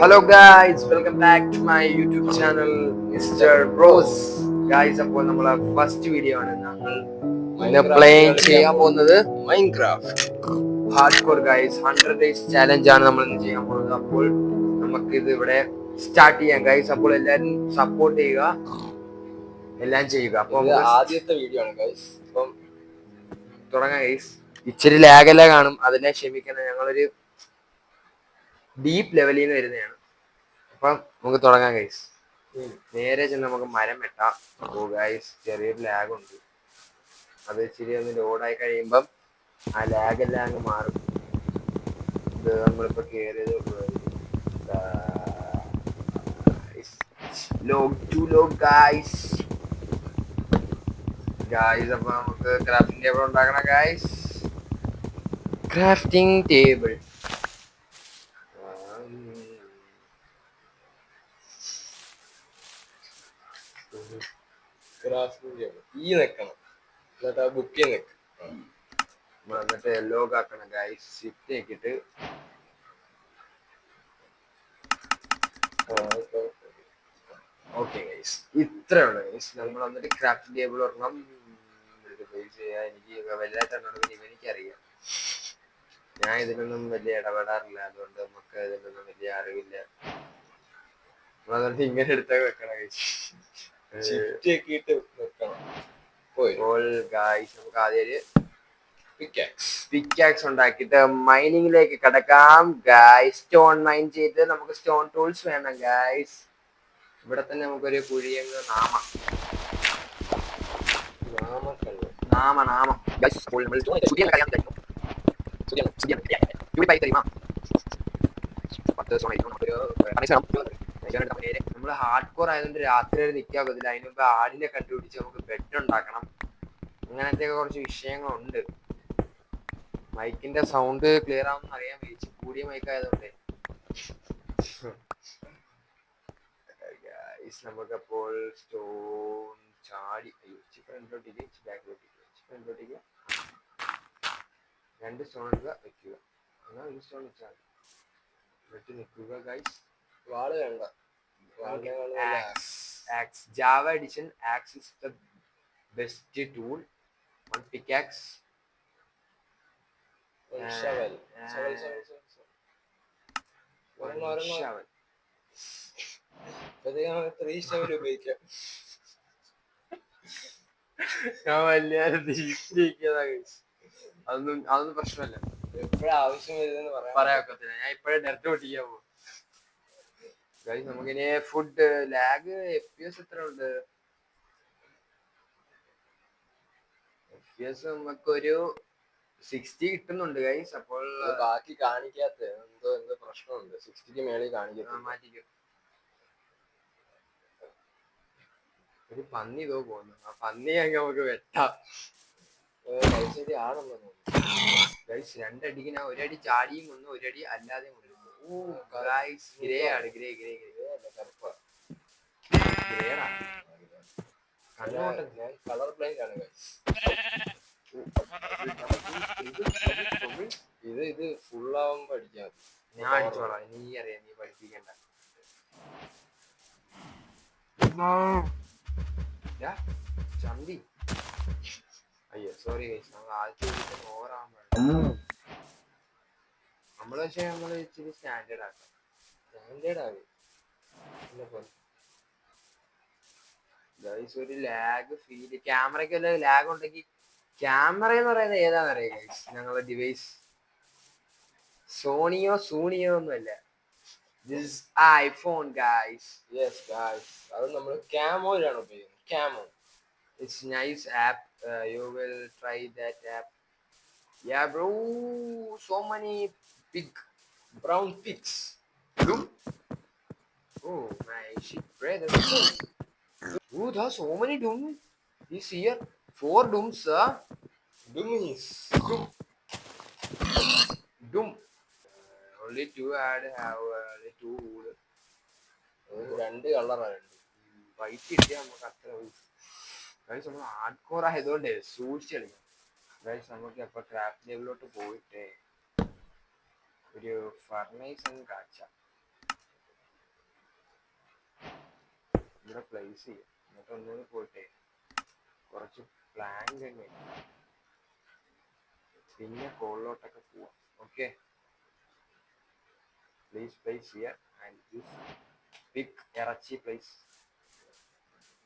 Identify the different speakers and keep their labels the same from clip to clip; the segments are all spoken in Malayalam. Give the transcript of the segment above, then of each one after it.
Speaker 1: Hello guys, welcome back to my YouTube channel Mr. Bros. Guys, അപ്പോൾ നമ്മളെ ഫസ്റ്റ് വീഡിയോ ആണ് ഞങ്ങൾ ഇന്ന് പ്ലേയിങ് ചെയ്യാൻ പോകുന്നത് Minecraft hard core guys 100 days challenge ആണ് നമ്മൾ ഇന്ന് ചെയ്യാൻ പോകുന്നത്. അപ്പോൾ നമുക്ക് ഇത് ഇവിടെ സ്റ്റാർട്ട് ചെയ്യാം ഗൈസ്. അപ്പോൾ എല്ലാവരും സപ്പോർട്ട് ചെയ്യുക, എല്ലാം ചെയ്യുക. അപ്പോൾ
Speaker 2: ആദ്യത്തെ വീഡിയോ ആണ് ഗൈസ്. അപ്പം
Speaker 1: തുടങ്ങാം ഗൈസ്. ഇച്ചിരി ലാഗെല്ലാം കാണും, അതിനെ ക്ഷമിക്കണം. ഞങ്ങളൊരു ഡീപ്പ് ലെവലിൽ നിന്ന് വരുന്നതാണ്. അപ്പം നമുക്ക് തുടങ്ങാം ഗൈസ്. നേരെ ചെന്ന് നമുക്ക് മരം വെട്ടാം. ഓ ഗൈസ്, ചെറിയൊരു ലാഗ് ഉണ്ട്. അത് ഇച്ചിരി ഒന്ന് ലോഡായി കഴിയുമ്പം ആ ലാഗെല്ലാം അങ്ങ് മാറും. ഇത് നമ്മളിപ്പോൾ കയറിയതേ ഉള്ളൂ. ഗായ്സ് അപ്പൊ നമുക്ക് ക്രാഫ്റ്റിംഗ് ടേബിൾ ഉണ്ടാക്കണം ഗായ്സ്. ക്രാഫ്റ്റിംഗ് ടേബിൾ
Speaker 2: ഈ നിക്കണം, എന്നിട്ട് ആ ബുക്കിൽ നിൽക്കും,
Speaker 1: എന്നിട്ട് ലോഗ് ആക്കണം ഗായ്സ്. ഷിഫ്റ്റ് ആക്കിയിട്ട് ഓക്കെ ഗൈസ്, ഇത്രേ ഉള്ളു ഗൈസ്. നമ്മൾ വന്നിട്ട് ക്രാഫ്റ്റിംഗ് ടേബിൾ ഒരെണ്ണം എനിക്ക് വലുതായിട്ടുണ്ടെങ്കിൽ എനിക്കറിയാം. ഞാൻ ഇതിനൊന്നും വലിയ ഇടപെടാറില്ല, അതുകൊണ്ട് നമുക്ക് ഇതിനൊന്നും വലിയ അറിവില്ല. അതുകൊണ്ട് ഇങ്ങനെ എടുത്ത് വെക്കണം ഗൈസ്. നമുക്ക് ആദ്യം പിക്കാക്സ് ഉണ്ടാക്കിയിട്ട് മൈനിങ്ങിലേക്ക് കിടക്കാം ഗൈസ്. സ്റ്റോൺ മൈൻ ചെയ്ത് നമുക്ക് സ്റ്റോൺ ടൂൾസ് വേണം ഗൈസ്. ഇവിടെ തന്നെ നമുക്കൊരു കുഴിയങ്ങ് നാമം നമ്മൾ ഹാർഡ് കോർ ആയതുകൊണ്ട് രാത്രി വരെ നിൽക്കാതില്ല. അതിന് മുമ്പ് ആടിനെ കണ്ടുപിടിച്ച് നമുക്ക് ബെഡ് ഉണ്ടാക്കണം. അങ്ങനത്തെ കുറച്ച് വിഷയങ്ങളുണ്ട്. മൈക്കിന്റെ സൗണ്ട് ക്ലിയർ ആവുമെന്ന് അറിയാൻ വേണ്ടി കൂടിയ മൈക്ക് ആയതുകൊണ്ട് നമുക്കപ്പോൾ സ്റ്റോൺ ചാടി ഫ്രണ്ടിലോട്ടേക്ക് ബാക്കിലോട്ടേക്ക് രണ്ട് സ്റ്റോൺ എടുക്കുക, വെക്കുക. അങ്ങനെ ഒരു സ്റ്റോൺ വെച്ചാൽ വെട്ടി നിൽക്കുക ഗൈസ്.
Speaker 2: വാള് വേണ്ട.
Speaker 1: Axe. Java edition axe is the best tool. One pickaxe.
Speaker 2: shovel. Three shovel ഉപയോഗിക്കാം.
Speaker 1: ഞാൻ വലിയ അതൊന്നും പ്രശ്നമല്ല.
Speaker 2: എപ്പോഴും ആവശ്യം വരുന്നെന്ന്
Speaker 1: പറയാൻ ഒക്കത്തില്ല. ഞാൻ ഇപ്പോഴേ ഡെർട്ട് പൊട്ടിക്കാൻ പോകും. നമുക്കിനി ഫുഡ് ലാഗ് FPS എത്ര ഉണ്ട്? FPS നമുക്കൊരു 60 കിട്ടുന്നുണ്ട് ഗൈസ്. അപ്പോൾ
Speaker 2: ബാക്കി കാണിക്കാത്ത എന്തോ പ്രശ്നമുണ്ട്. 60ക്ക് മേളിൽ കാണിക്കാം.
Speaker 1: മാറ്റിക്കും. ഒരു പന്നി ഇതോ പോകുന്നു. ആ പന്നി നമുക്ക് വെട്ടാം.
Speaker 2: ആണെന്ന് തോന്നുന്നു
Speaker 1: ഗൈസ്. രണ്ടടിക്ക് ഞാൻ ഒരടി ചാടിയും കൊന്നു, ഒരടി അല്ലാതെ കൊന്നു. ഗ്രേ ആണ്. ഗ്രേ
Speaker 2: കറുപ്പ
Speaker 1: ഗ്രേടാ.
Speaker 2: ഞാൻ കളർ ബ്ലൈൻഡ് ആണ്. ഇത് ഫുള്ളാവുമ്പോ അടിക്കാം.
Speaker 1: ഞാൻ അടിച്ചോളാം. നീ അറിയാം, നീ പഠിപ്പിക്കണ്ട. ചന്തി. അയ്യോ സോറി ഗൈസ്, നമ്മൾ ആദ്യത്തെ ഓവറാകാൻ പാടില്ല. നമ്മൾ പക്ഷേ നമ്മൾ ഇച്ചിരി സ്റ്റാൻഡേർഡ് ആക്കാം. ഗൈസ് ഒരു ലാഗ് ഫീൽ, ക്യാമറയ്ക്ക് വല്ല ലാഗ് ഉണ്ടെങ്കിൽ, ക്യാമറ എന്ന് പറയുന്നത് ഏതാണെന്നറിയാം ഗൈസ്. ഞങ്ങളുടെ ഡിവൈസ് സോണിയോ ഒന്നുമല്ല. This iPhone guys.
Speaker 2: Yes guys, അത് നമ്മൾ ക്യാമോയിലാണ് ഉപയോഗിക്കുന്നത്. ക്യാമോ,
Speaker 1: it's nice app. You will try that app. Yeah bro, so many big
Speaker 2: brown pigs.
Speaker 1: Doom. Oh my shit brother. Oh, there are so many doom this here. 4 dooms.
Speaker 2: Doomies.
Speaker 1: Doom. Only 2 have only 2 wood.
Speaker 2: രണ്ട് കളറാണ്.
Speaker 1: വൈറ്റ് കിട്ടിയാൽ നമുക്ക് അത്ര ഗൈസ്. നമ്മൾ ഹാർഡ് കോർ ആയതുകൊണ്ട് സൂക്ഷിച്ച് കളിക്കാം ഗൈസ്. നമുക്ക് അപ്പോൾ ക്രാഫ്റ്റ് ലെവലിലോട്ട് പോയിട്ട് ഒരു ഫർണൈസ് അങ്ങ് കാച്ചാം. ഇവിടെ പ്ലേസ് ചെയ്യാം. എന്നിട്ട് ഒന്നുകൂടി പോയിട്ടേ കുറച്ച് പ്ലാൻ തന്നെ പിന്നെ കോളിലോട്ടൊക്കെ പോവാം. Okay, please place here and this big ഇറച്ചി പ്ലേസ്.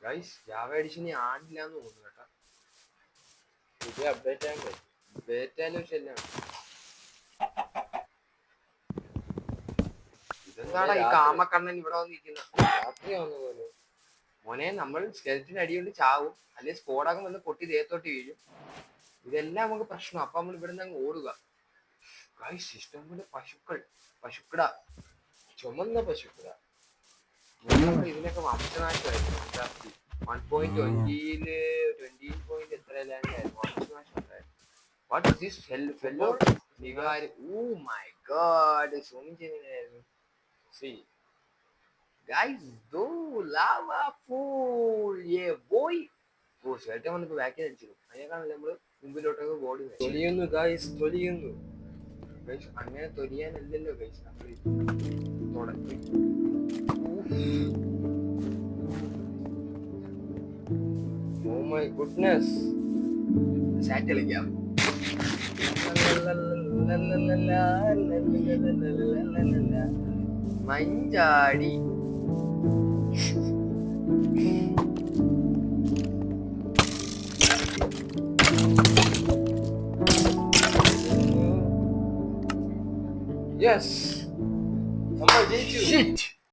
Speaker 1: ഗൈസ് ജാവ എഡിഷന് ആടില്ല എന്ന് തോന്നുന്നു കേട്ടോ.
Speaker 2: പുതിയ അപ്ഡേറ്റ് ആകുമ്പോൾ
Speaker 1: ബേറ്റാലും ശല്യാണ്. ഇതെന്താടാ ഈ കാമക്കണ്ണൻ ഇവിടെ വന്നിരിക്കുന്നത്?
Speaker 2: രാത്രി ആവുന്ന പോലെ.
Speaker 1: മോനെ, നമ്മൾ സ്കെലറ്റിന് അടികൊണ്ട് ചാവും, അല്ലെങ്കിൽ സ്കോഡാകും വന്ന് പൊട്ടി ദേഹത്തോട്ട് വീഴും. ഇതെല്ലാം നമുക്ക് പ്രശ്നം. അപ്പൊ നമ്മൾ ഇവിടെ നിന്ന് അങ്ങ് ഓടുക. ഗൈസ് ഇഷ്ടം പോലെ പശുക്കട
Speaker 2: ചുമന്ന പശുക്കള.
Speaker 1: ഇതിനൊക്കെ വംശനാശമായിരുന്നു. 1.20 എത്രയല്ലാണ്ടായിരുന്നു വംശനാശം ഉണ്ടായിരുന്നു. വാട്ട് ഇസ് ദിസ് ഫെല്ലോ വികാരി? ഓ മൈ ഗോഡ്, സൂമിങ് ചെയ്യുന്നതായിരുന്നു.
Speaker 2: സി
Speaker 1: Guys, do lava pool, yeah boy. ഓ ചേട്ടൻ വന്നിപ്പോ ബാക്കിൽ അടിച്ചു. അതിനേക്കാണല്ലേ നമ്മള് മുമ്പിലോട്ടൊക്കെ ബോഡി
Speaker 2: തൊലിയുന്നു ഗായ്സ്, തൊലിയുന്നു.
Speaker 1: ഗൈസ്. അങ്ങനെ തൊലിയാനല്ലല്ലോ ഗൈസ് നമ്മൾ തുടങ്ങി.
Speaker 2: Oh my goodness.
Speaker 1: സാറ്റ് കളിക്കാം. മഞ്ചാടി.
Speaker 2: യെസ്, നമ്മൾ ജയിച്ചു.
Speaker 1: Shit.